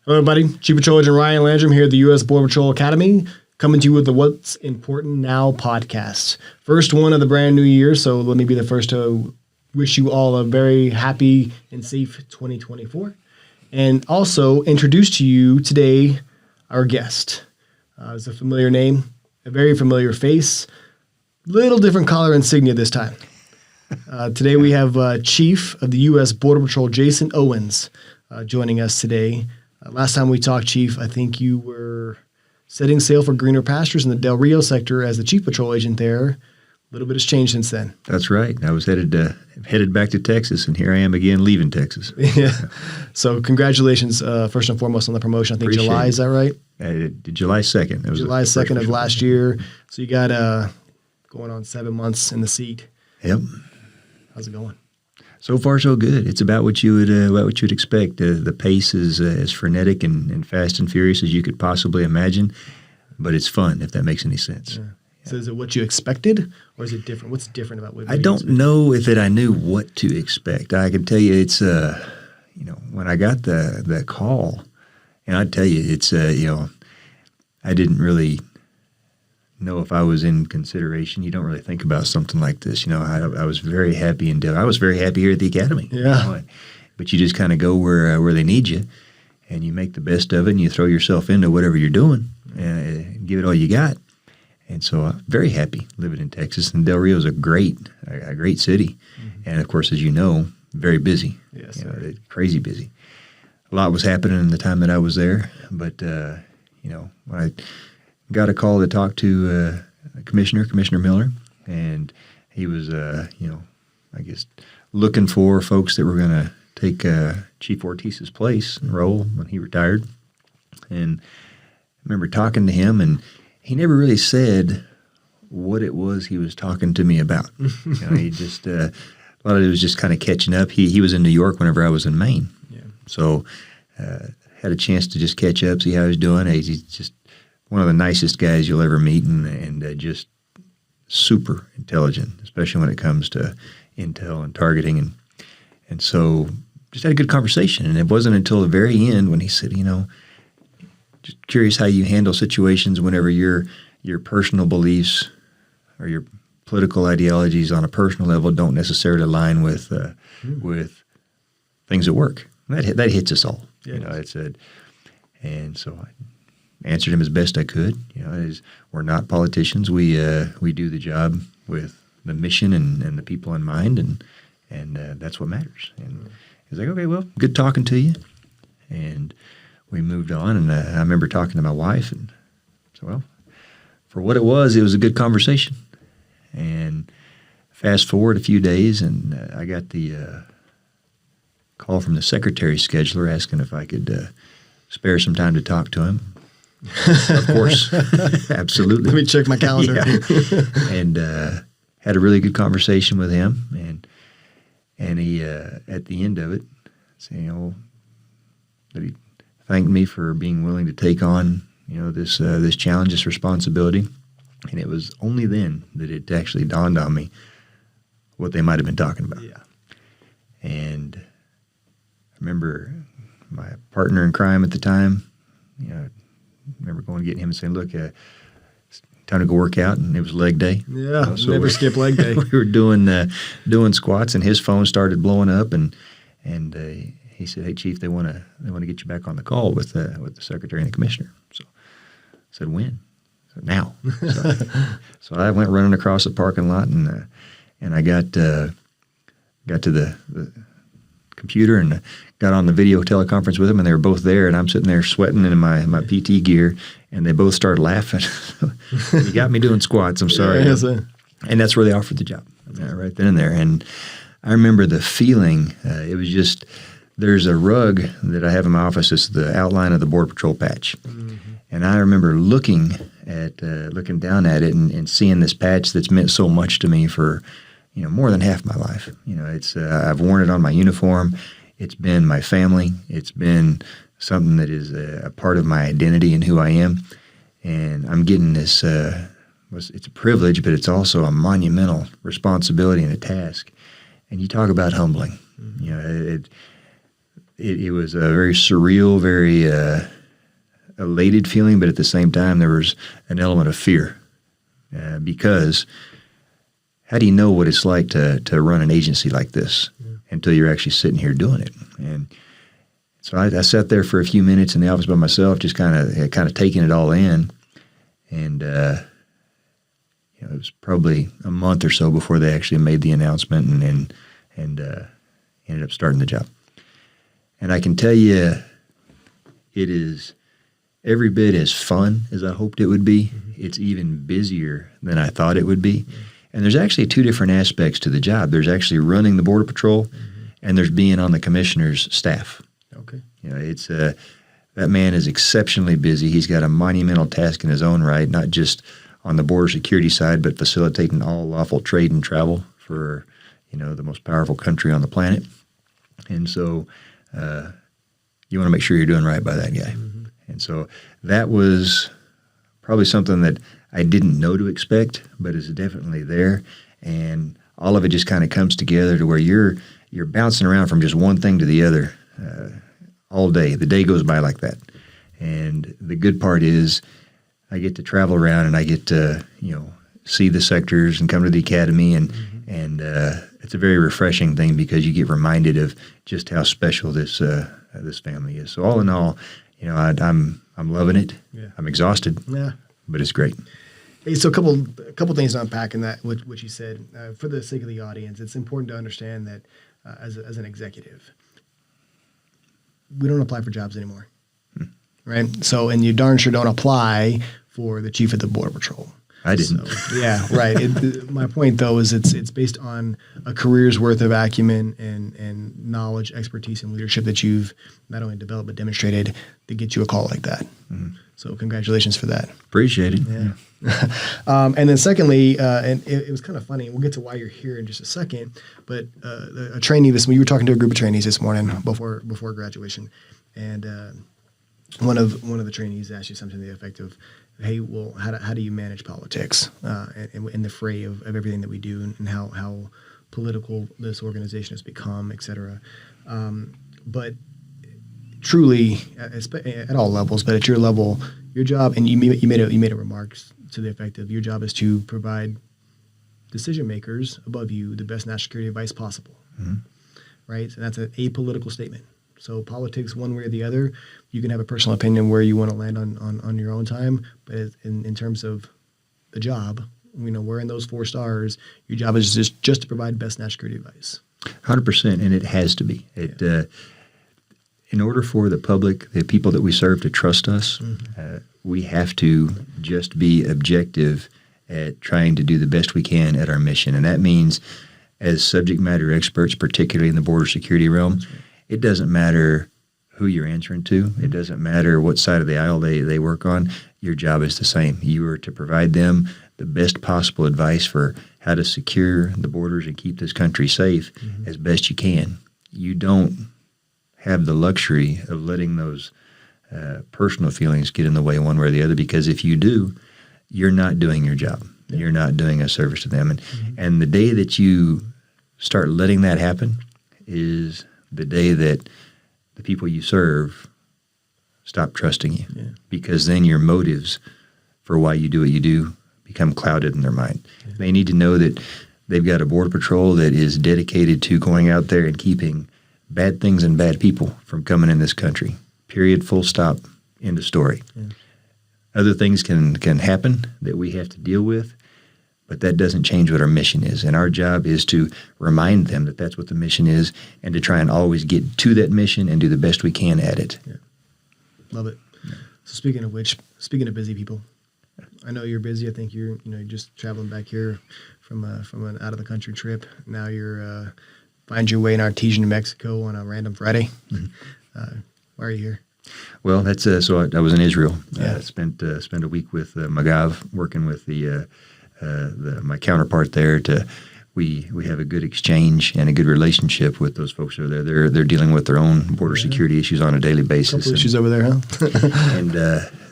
Hello, everybody. Chief Patrol Agent Ryan Landrum here at the U.S. Border Patrol Academy, coming to you with the What's Important Now podcast. First one of the brand new year, so let me be the first to wish you all a very happy and safe 2024. And also introduce to you today our guest. It's a familiar name, a very familiar face, little different collar insignia this time. Today we have Chief of the U.S. Border Patrol, Jason Owens, joining us today. Last time we talked, Chief, I think you were setting sail for greener pastures in the Del Rio sector as the Chief Patrol Agent there. A little bit has changed since then. That's right. I was headed back to Texas, and here I am again leaving Texas. Yeah. So congratulations, first and foremost, on the promotion. I think Appreciate July, it. Is that right? July 2nd. That was July the 2nd of first last year. So you got going on 7 months in the seat. Yep. How's it going? So far, so good. It's about what you would expect. The pace is as frenetic and fast and furious as you could possibly imagine, but it's fun, if that makes any sense. Yeah. So is it what you expected, or is it different? What's different about what I don't know if I knew what to expect. I can tell you it's, when I got the call, and I'd tell you it's, I didn't really know if I was in consideration. You don't really think about something like this. I was very happy I was very happy here at the Academy. Yeah. But you just kind of go where they need you, and you make the best of it, and you throw yourself into whatever you're doing, and give it all you got. And so I'm very happy living in Texas, and Del Rio is a great city. Mm-hmm. And, of course, as you know, very busy. Yes, crazy busy. A lot was happening in the time that I was there. But, when I got a call to talk to Commissioner Miller, and he was, I guess, looking for folks that were going to take Chief Ortiz's place and role when he retired. And I remember talking to him, and he never really said what it was he was talking to me about. He just a lot of it was just kind of catching up. He was in New York whenever I was in Maine, so had a chance to just catch up, see how he was doing. He's just one of the nicest guys you'll ever meet, and just super intelligent, especially when it comes to intel and targeting, and so just had a good conversation. And it wasn't until the very end when he said, just curious how you handle situations whenever your personal beliefs or your political ideologies on a personal level don't necessarily align with things at work. That hits us all. Yeah, And so I answered him as best I could. We're not politicians. We do the job with the mission and the people in mind, and that's what matters. And he's like, okay, well, good talking to you. And we moved on, and I remember talking to my wife, and so, well, for what it was a good conversation. And fast forward a few days, and I got the call from the secretary scheduler asking if I could spare some time to talk to him. Of course, absolutely. Let me check my calendar. Yeah. And had a really good conversation with him, and he at the end of it, saying, that he thanked me for being willing to take on, this challenge, this responsibility. And it was only then that it actually dawned on me what they might have been talking about. Yeah. And I remember my partner in crime at the time, I remember going to get him and saying, look, it's time to go work out, and it was leg day. Yeah, never skip leg day. We were doing squats, and his phone started blowing up, and he said, "Hey, Chief, they want to get you back on the call with the secretary and the commissioner." So I said, "When?" I said, "Now." So I went running across the parking lot, and I got to the computer and got on the video teleconference with them, and they were both there, and I'm sitting there sweating in my PT gear, and they both started laughing. You got me doing squats. I'm sorry. Yeah, and that's where they offered the job, right then and there. And I remember the feeling. It was just. There's a rug that I have in my office. It's the outline of the Border Patrol patch. Mm-hmm. And I remember looking down at it and seeing this patch that's meant so much to me for, more than half my life. It's I've worn it on my uniform. It's been my family. It's been something that is a part of my identity and who I am. And I'm getting this, it's a privilege, but it's also a monumental responsibility and a task. And you talk about humbling. Mm-hmm. it was a very surreal, very elated feeling, but at the same time, there was an element of fear because how do you know what it's like to run an agency like this until you're actually sitting here doing it? And so I sat there for a few minutes in the office by myself, just kind of taking it all in, and it was probably a month or so before they actually made the announcement and ended up starting the job. And I can tell you, it is every bit as fun as I hoped it would be. Mm-hmm. It's even busier than I thought it would be. Mm-hmm. And there's actually two different aspects to the job. There's actually running the Border Patrol, and there's being on the commissioner's staff. Okay. It's that man is exceptionally busy. He's got a monumental task in his own right, not just on the border security side, but facilitating all lawful trade and travel for the most powerful country on the planet. And so you want to make sure you're doing right by that guy. Mm-hmm. And so that was probably something that I didn't know to expect, but is definitely there. And all of it just kind of comes together to where you're bouncing around from just one thing to the other all day. The day goes by like that. And the good part is I get to travel around and I get to, see the sectors and come to the academy, and it's a very refreshing thing because you get reminded of just how special this family is. So all in all, I'm loving it. Yeah. I'm exhausted. Yeah, but it's great. Hey, so a couple things to unpack in that what you said. For the sake of the audience, it's important to understand that as an executive, we don't apply for jobs anymore, right? So, and you darn sure don't apply for the chief of the Border Patrol. I didn't. So, yeah, right. My point, though, is it's based on a career's worth of acumen and knowledge, expertise, and leadership that you've not only developed but demonstrated to get you a call like that. Mm-hmm. So congratulations for that. Appreciate it. Yeah. And then secondly, and it was kind of funny, we'll get to why you're here in just a second, but a trainee you were talking to a group of trainees this morning before graduation, and one of the trainees asked you something to the effect of, hey, well, how do you manage politics in the fray of everything that we do, and how political this organization has become, et cetera. But truly, at all levels, but at your level, your job, and you made a remark to the effect of your job is to provide decision makers above you the best national security advice possible, right? And that's an apolitical statement. So politics, one way or the other, you can have a personal opinion where you want to land on your own time, but in terms of the job, we're in those 4 stars. Your job is just to provide best national security advice. 100%, and it has to be. In order for the public, the people that we serve, to trust us, we have to just be objective at trying to do the best we can at our mission. And that means as subject matter experts, particularly in the border security realm, it doesn't matter who you're answering to. It doesn't matter what side of the aisle they work on. Your job is the same. You are to provide them the best possible advice for how to secure the borders and keep this country safe as best you can. You don't have the luxury of letting those personal feelings get in the way one way or the other, because if you do, you're not doing your job. Yeah. You're not doing a service to them. And the day that you start letting that happen is the day that the people you serve stop trusting you, because then your motives for why you do what you do become clouded in their mind. Yeah. They need to know that they've got a Border Patrol that is dedicated to going out there and keeping bad things and bad people from coming in this country. Period, full stop, end of story. Yeah. Other things can happen that we have to deal with, but that doesn't change what our mission is. And our job is to remind them that that's what the mission is, and to try and always get to that mission and do the best we can at it. Yeah. Love it. Yeah. So speaking of busy people, I know you're busy. I think you're just traveling back here from an out of the country trip. Now you're find your way in Artesia, New Mexico on a random Friday. Why are you here? Well, that's so I was in Israel. Spent a week with Magav, working with my counterpart there. We have a good exchange and a good relationship with those folks over there. They're dealing with their own border security issues on a daily basis. Couple issues over there, huh? And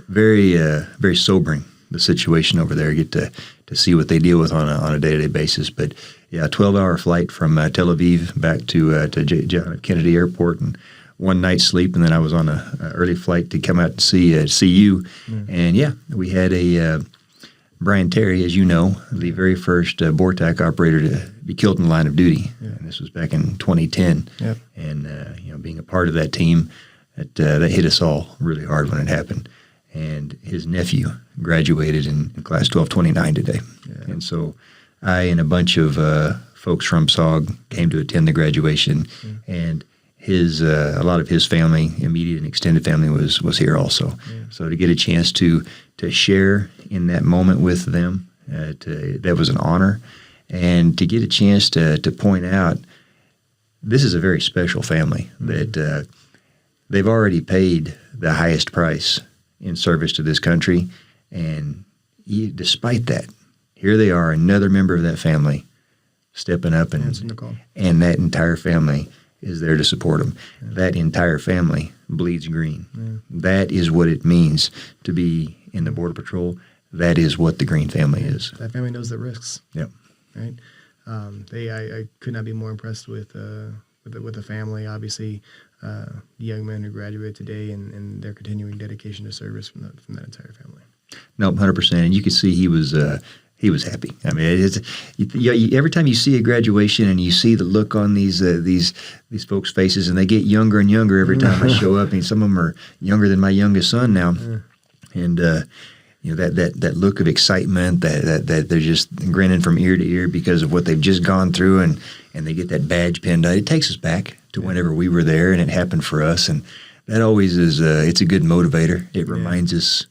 very sobering, the situation over there. Get to see what they deal with on a day-to-day basis. But yeah, a 12-hour flight from Tel Aviv back to John F. Kennedy Airport, and one night's sleep, and then I was on a early flight to come out and see you. And yeah, we had a Brian Terry, as you know, the very first BORTAC operator to be killed in the line of duty. Yeah. And this was back in 2010. Yep. And being a part of that team, that hit us all really hard when it happened. And his nephew graduated in class 1229 today. Yeah. And so I and a bunch of folks from SOG came to attend the graduation, and a lot of his family, immediate and extended family, was here also. Yeah. So to get a chance to share in that moment with them, that was an honor, and to get a chance to point out this is a very special family that they've already paid the highest price in service to this country, and despite that, here they are, another member of that family stepping up, and that entire family is there to support them. Yeah. That entire family bleeds green. Yeah. That is what it means to be in the Border Patrol. That is what the Green family is. That family knows the risks. Yep. Right. I could not be more impressed with the family. Obviously, the young men who graduated today and their continuing dedication to service from that entire family. No, 100%. And you could see he was happy. I mean, every time you see a graduation and you see the look on these folks' faces, and they get younger and younger every time I show up. I mean, some of them are younger than my youngest son now, and that look of excitement, that they're just grinning from ear to ear because of what they've just gone through, and they get that badge pinned out. It takes us back to whenever we were there, and it happened for us, and that always is. It's a good motivator. It reminds us,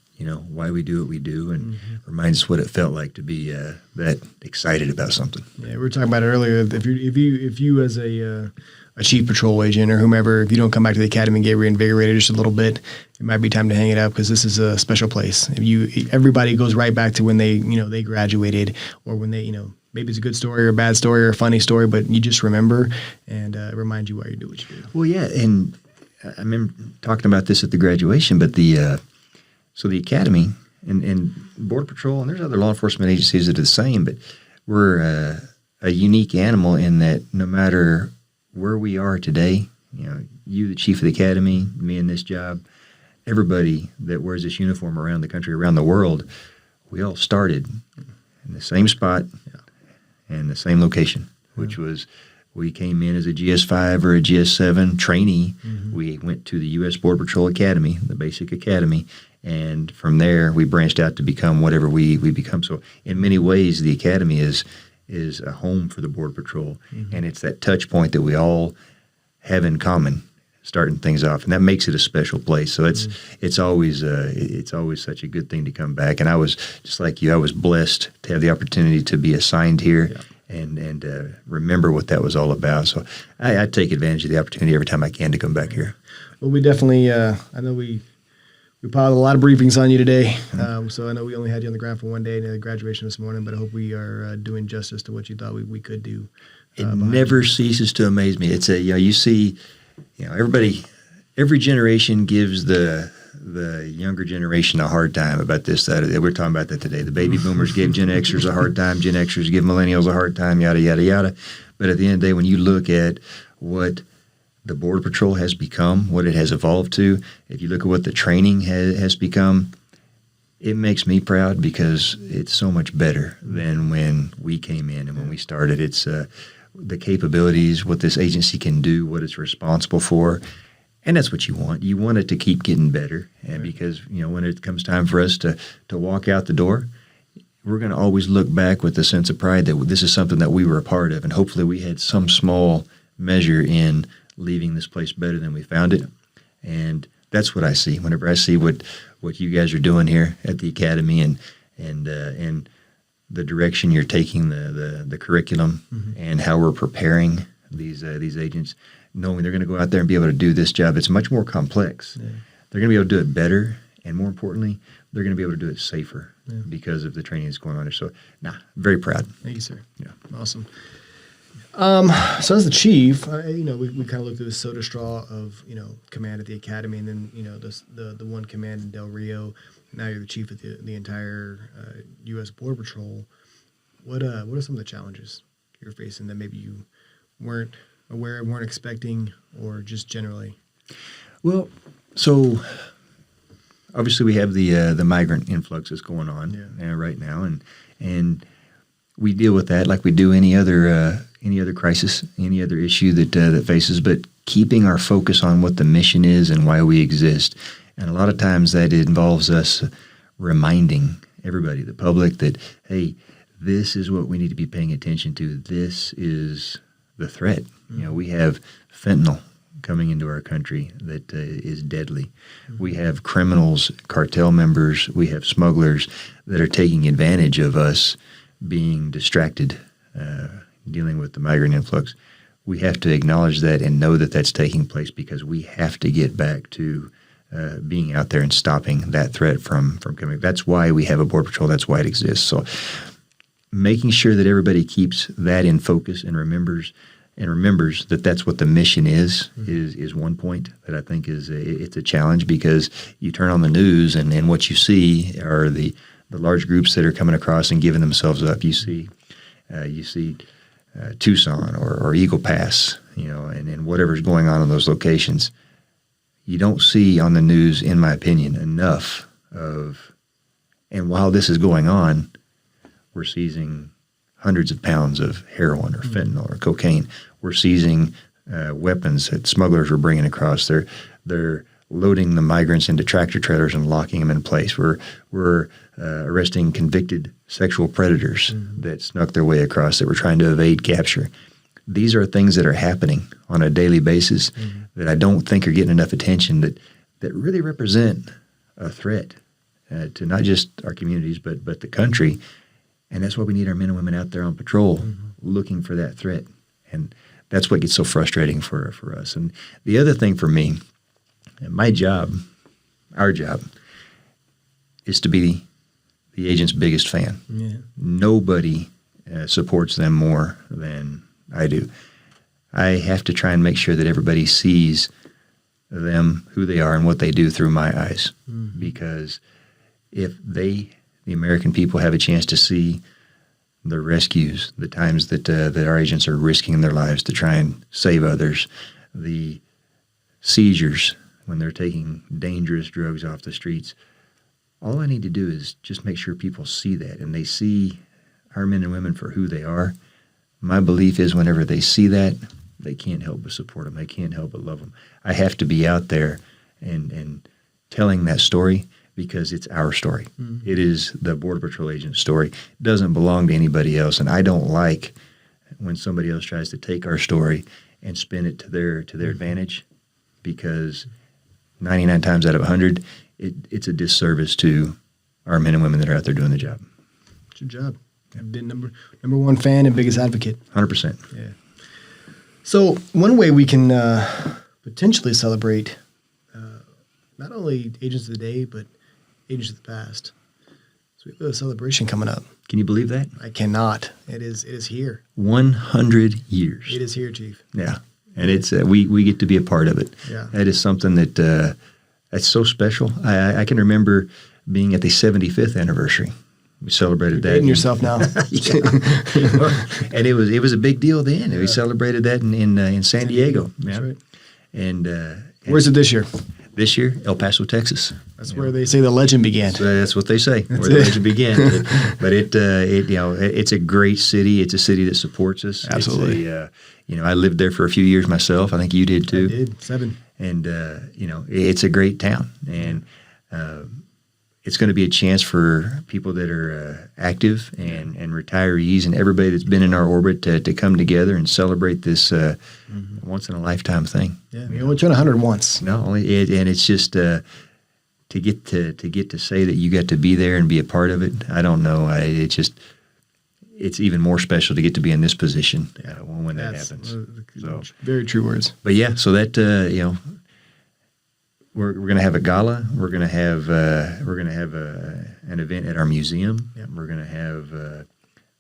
why we do what we do, and reminds us what it felt like to be that excited about something. Yeah, we were talking about it earlier. If you as a chief patrol agent or whomever, if you don't come back to the academy and get reinvigorated just a little bit, it might be time to hang it up, because this is a special place. Everybody goes right back to when they graduated, or when they maybe it's a good story or a bad story or a funny story, but you just remember, and it reminds you why you do what you do. Well, yeah, and I remember talking about this at the graduation, but so the academy and Border Patrol, and there's other law enforcement agencies that are the same, but we're a unique animal in that no matter where we are today, you, the chief of the academy, me in this job, everybody that wears this uniform around the country, around the world, we all started in the same spot and the same location, which was we came in as a GS5 or a GS7 trainee. We went to the U.S. Border Patrol Academy, the basic academy, and from there we branched out to become whatever we become. So in many ways, the academy is a home for the Border Patrol, and it's that touch point that we all have in common, starting things off, and that makes it a special place. So it's always such a good thing to come back. And I was just like you, I was blessed to have the opportunity to be assigned here. Yeah. And remember what that was all about. So I take advantage of the opportunity every time I can to come back here. Well, we definitely, I know we piled a lot of briefings on you today. So I know we only had you on the ground for one day and the graduation this morning, but I hope we are doing justice to what you thought we could do. It never ceases to amaze me. It's you see, everybody, every generation gives the younger generation a hard time about this, that, or that. We're talking about that today. The baby boomers give Gen Xers a hard time. Gen Xers give millennials a hard time, yada, yada, yada. But at the end of the day, when you look at what the Border Patrol has become, what it has evolved to, if you look at what the training has become, it makes me proud, because it's so much better than when we came in and when we started. It's the capabilities, what this agency can do, what it's responsible for. And that's what you want. You want it to keep getting better. And because, when it comes time for us to walk out the door, we're going to always look back with a sense of pride that this is something that we were a part of. And hopefully we had some small measure in leaving this place better than we found it. And that's what I see whenever I see what you guys are doing here at the academy, and the direction you're taking the curriculum, and how we're preparing these agents, knowing they're going to go out there and be able to do this job. It's much more complex. Yeah. They're going to be able to do it better, and more importantly, they're going to be able to do it safer because of the training that's going on there. So, very proud. Thank you, sir. Yeah, awesome. So as the chief, we kind of looked at the soda straw of command at the academy, and then the one command in Del Rio. Now you're the chief of the entire U.S. Border Patrol. What are some of the challenges you're facing that maybe you weren't aware of, weren't expecting, or just generally Well, so obviously we have the migrant influx that's going on right now, and we deal with that like we do any other crisis, any other issue that faces. But keeping our focus on what the mission is and why we exist, and a lot of times that involves us reminding everybody, the public, that hey, this is what we need to be paying attention to. This is the threat. You know, we have fentanyl coming into our country that is deadly. We have criminals, cartel members, we have smugglers that are taking advantage of us being distracted, dealing with the migrant influx. We have to acknowledge that and know that that's taking place, because we have to get back to being out there and stopping that threat from coming. That's why we have a Border Patrol. That's why it exists. So making sure that everybody keeps that in focus and remembers that that's what the mission is one point that I think it's a challenge, because you turn on the news and what you see are the large groups that are coming across and giving themselves up. You see Tucson or Eagle Pass, and whatever's going on in those locations. You don't see on the news, in my opinion, enough of, and while this is going on, we're seizing hundreds of pounds of heroin or fentanyl or cocaine. We're seizing weapons that smugglers are bringing across. They're loading the migrants into tractor trailers and locking them in place. We're arresting convicted sexual predators that snuck their way across, that were trying to evade capture. These are things that are happening on a daily basis that I don't think are getting enough attention, that really represent a threat to not just our communities but the country. And that's why we need our men and women out there on patrol looking for that threat. And that's what gets so frustrating for us. And the other thing for me, my job, our job, is to be the agent's biggest fan. Yeah. Nobody supports them more than I do. I have to try and make sure that everybody sees them, who they are, and what they do through my eyes. Because if the American people, have a chance to see the rescues, the times that our agents are risking their lives to try and save others, the seizures when they're taking dangerous drugs off the streets, all I need to do is just make sure people see that, and they see our men and women for who they are. My belief is whenever they see that, they can't help but support them. They can't help but love them. I have to be out there and telling that story, because it's our story. It is the Border Patrol agent's story. It doesn't belong to anybody else, and I don't like when somebody else tries to take our story and spin it to their advantage, because 99 times out of 100, it's a disservice to our men and women that are out there doing the job. It's your job. I've been number one fan and biggest advocate. 100%. Yeah. So one way we can potentially celebrate not only Agents of the Day, but Agents of the Past. So we have a celebration coming up. Can you believe that? I cannot. It is here. 100 years. It is here, Chief. Yeah. And it's we get to be a part of it. Yeah. That is something that's so special. I can remember being at the 75th anniversary. We celebrated that. Dating yourself now. And it was a big deal then. Yeah. We celebrated that in San Diego. That's right. And where's it this year? This year, El Paso, Texas. That's where they say the legend began. So that's what they say, where the legend began. But it's a great city. It's a city that supports us. Absolutely. I lived there for a few years myself. I think you did too. I did, 7. And it's a great town, and it's going to be a chance for people that are active and retirees and everybody that's been in our orbit to come together and celebrate this once in a lifetime thing. Yeah, we only turn 100 once. No, and it's just to get to say that you got to be there and be a part of it. I don't know. It's even more special to get to be in this position when that happens. So very true words. But yeah, so that we're going to have a gala. We're going to have an event at our museum. Yep. We're going to have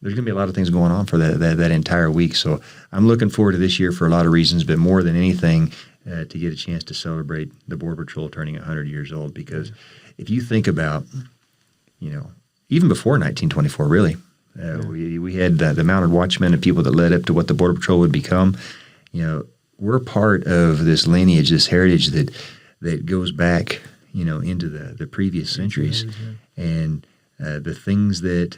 there's going to be a lot of things going on for that entire week. So I'm looking forward to this year for a lot of reasons, but more than anything, to get a chance to celebrate the Border Patrol turning 100 years old. Because if you think about, even before 1924, really, we had the mounted watchmen and people that led up to what the Border Patrol would become. we're part of this lineage, this heritage that goes back, into the previous centuries, and the things that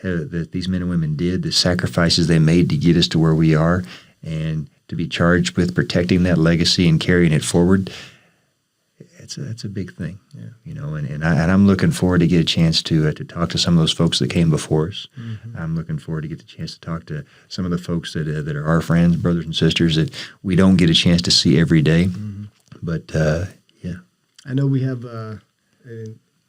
these men and women did, the sacrifices they made to get us to where we are, and to be charged with protecting that legacy and carrying it forward. That's a big thing, and I'm looking forward to get a chance to talk to some of those folks that came before us. Mm-hmm. I'm looking forward to get the chance to talk to some of the folks that are our friends, brothers and sisters that we don't get a chance to see every day. Mm-hmm. But yeah, I know we have.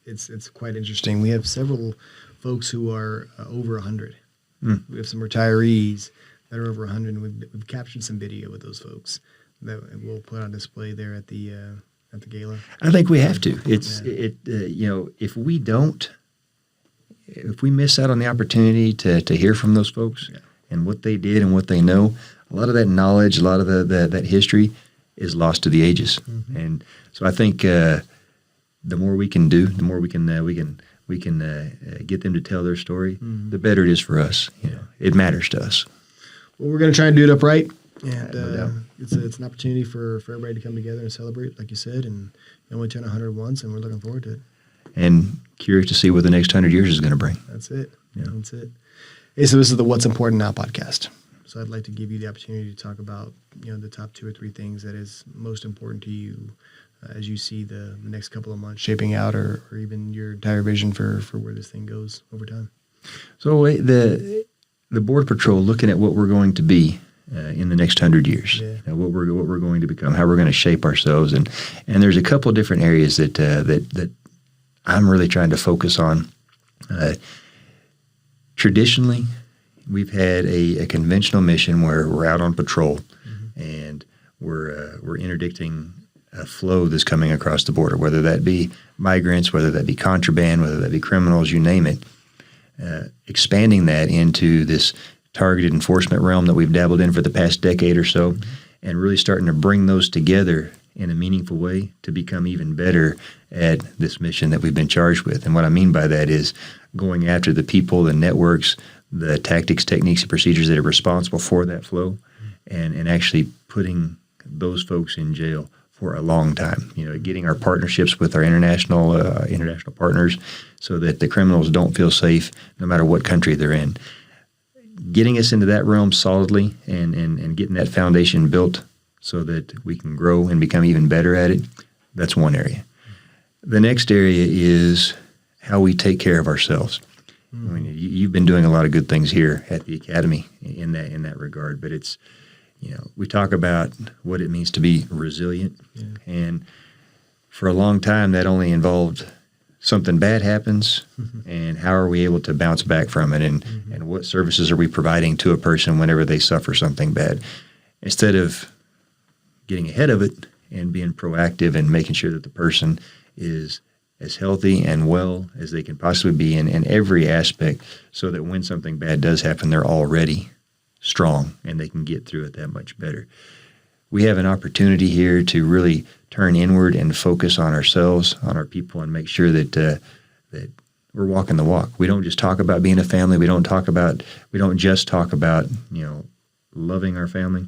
It's quite interesting. We have several folks who are over 100. Mm. We have some retirees that are over 100, and we've captured some video with those folks that we'll put on display there at the gala. I think we have to. If we miss out on the opportunity to hear from those folks and what they did and what they know, a lot of that knowledge, a lot of that history is lost to the ages. Mm-hmm. And so I think the more we can do, the more we can get them to tell their story, mm-hmm. the better it is for us. It matters to us. Well, we're going to try and do it upright. And it's an opportunity for everybody to come together and celebrate, like you said, and you only turn 100 once, and we're looking forward to it. And curious to see what the next 100 years is going to bring. That's it. Yeah. That's it. Hey, so this is the What's Important Now podcast. So I'd like to give you the opportunity to talk about, the top 2 or 3 things that is most important to you as you see the next couple of months shaping out, or even your entire vision for where this thing goes over time. So the Border Patrol, looking at what we're going to be in the next 100 years, what we're going to become, how we're going to shape ourselves, and there's a couple of different areas that I'm really trying to focus on. Traditionally, we've had a conventional mission where we're out on patrol, mm-hmm. and we're interdicting a flow that's coming across the border, whether that be migrants, whether that be contraband, whether that be criminals, you name it. Expanding that into this targeted enforcement realm that we've dabbled in for the past decade or so, mm-hmm. and really starting to bring those together in a meaningful way to become even better at this mission that we've been charged with. And what I mean by that is going after the people, the networks, the tactics, techniques, and procedures that are responsible for that flow, mm-hmm. and actually putting those folks in jail for a long time. Getting our partnerships with our international partners so that the criminals don't feel safe no matter what country they're in. Getting us into that realm solidly and getting that foundation built so that we can grow and become even better at it, that's one area. The next area is how we take care of ourselves. Mm. I mean, you've been doing a lot of good things here at the Academy in that regard, but it's, we talk about what it means to be resilient, and for a long time that only involved something bad happens, mm-hmm. and how are we able to bounce back from it, and what services are we providing to a person whenever they suffer something bad, instead of getting ahead of it and being proactive and making sure that the person is as healthy and well as they can possibly be in every aspect, so that when something bad does happen, they're already strong and they can get through it that much better. We have an opportunity here to really turn inward and focus on ourselves, on our people, and make sure that we're walking the walk. We don't just talk about being a family. We don't just talk about loving our family.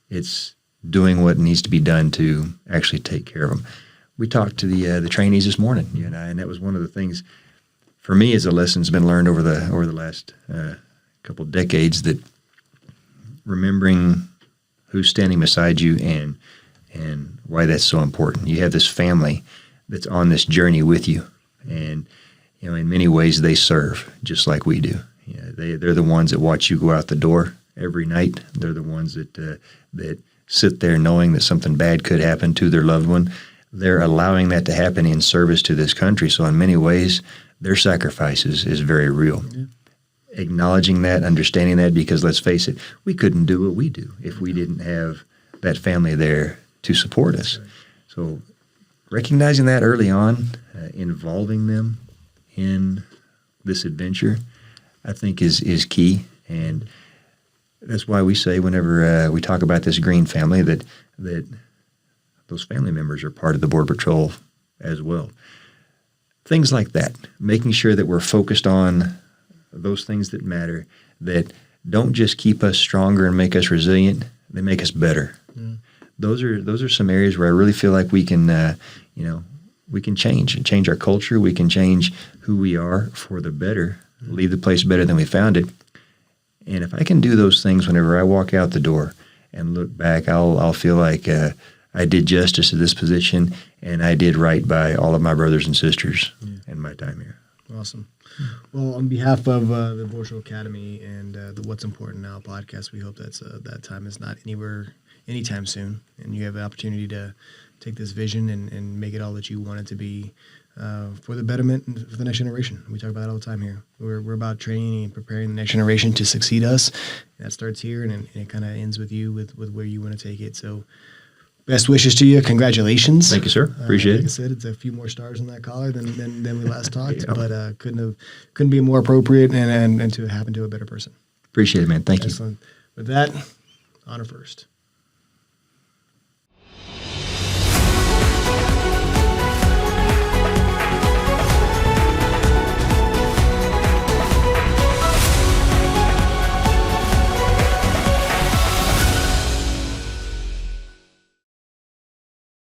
It's doing what needs to be done to actually take care of them. We talked to the trainees this morning, you and I, and that was one of the things for me as a lesson's been learned over the last couple decades, that remembering who's standing beside you and why that's so important. You have this family that's on this journey with you, and in many ways they serve just like we do. They're the ones that watch you go out the door every night. They're the ones that sit there knowing that something bad could happen to their loved one. They're allowing that to happen in service to this country. So in many ways, their sacrifice is very real. Yeah. Acknowledging that, understanding that, because let's face it, we couldn't do what we do if we didn't have that family there to support us. Right. So recognizing that early on, involving them in this adventure, I think is key. And that's why we say whenever we talk about this green family that those family members are part of the Border Patrol as well. Things like that, making sure that we're focused on those things that matter, that don't just keep us stronger and make us resilient, They make us better. Those are some areas where I really feel like we can, we can change our culture. We can change who we are for the better, leave the place better than we found it. And if I can do those things whenever I walk out the door and look back, I'll feel like I did justice to this position and I did right by all of my brothers and sisters in my time here. Awesome. Well, on behalf of the Border Patrol Academy and the What's Important Now podcast, we hope that time is not anytime soon, and you have the opportunity to take this vision and make it all that you want it to be for the betterment and for the next generation. We talk about it all the time here. We're about training and preparing the next generation to succeed us. That starts here, and it kind of ends with you, with where you want to take it. So best wishes to you. Congratulations. Thank you, sir. Appreciate it. Like I said, it's a few more stars on that collar than we last talked, but couldn't be more appropriate and to happen to a better person. Appreciate it, man. Thank you. Excellent. With that, honor first.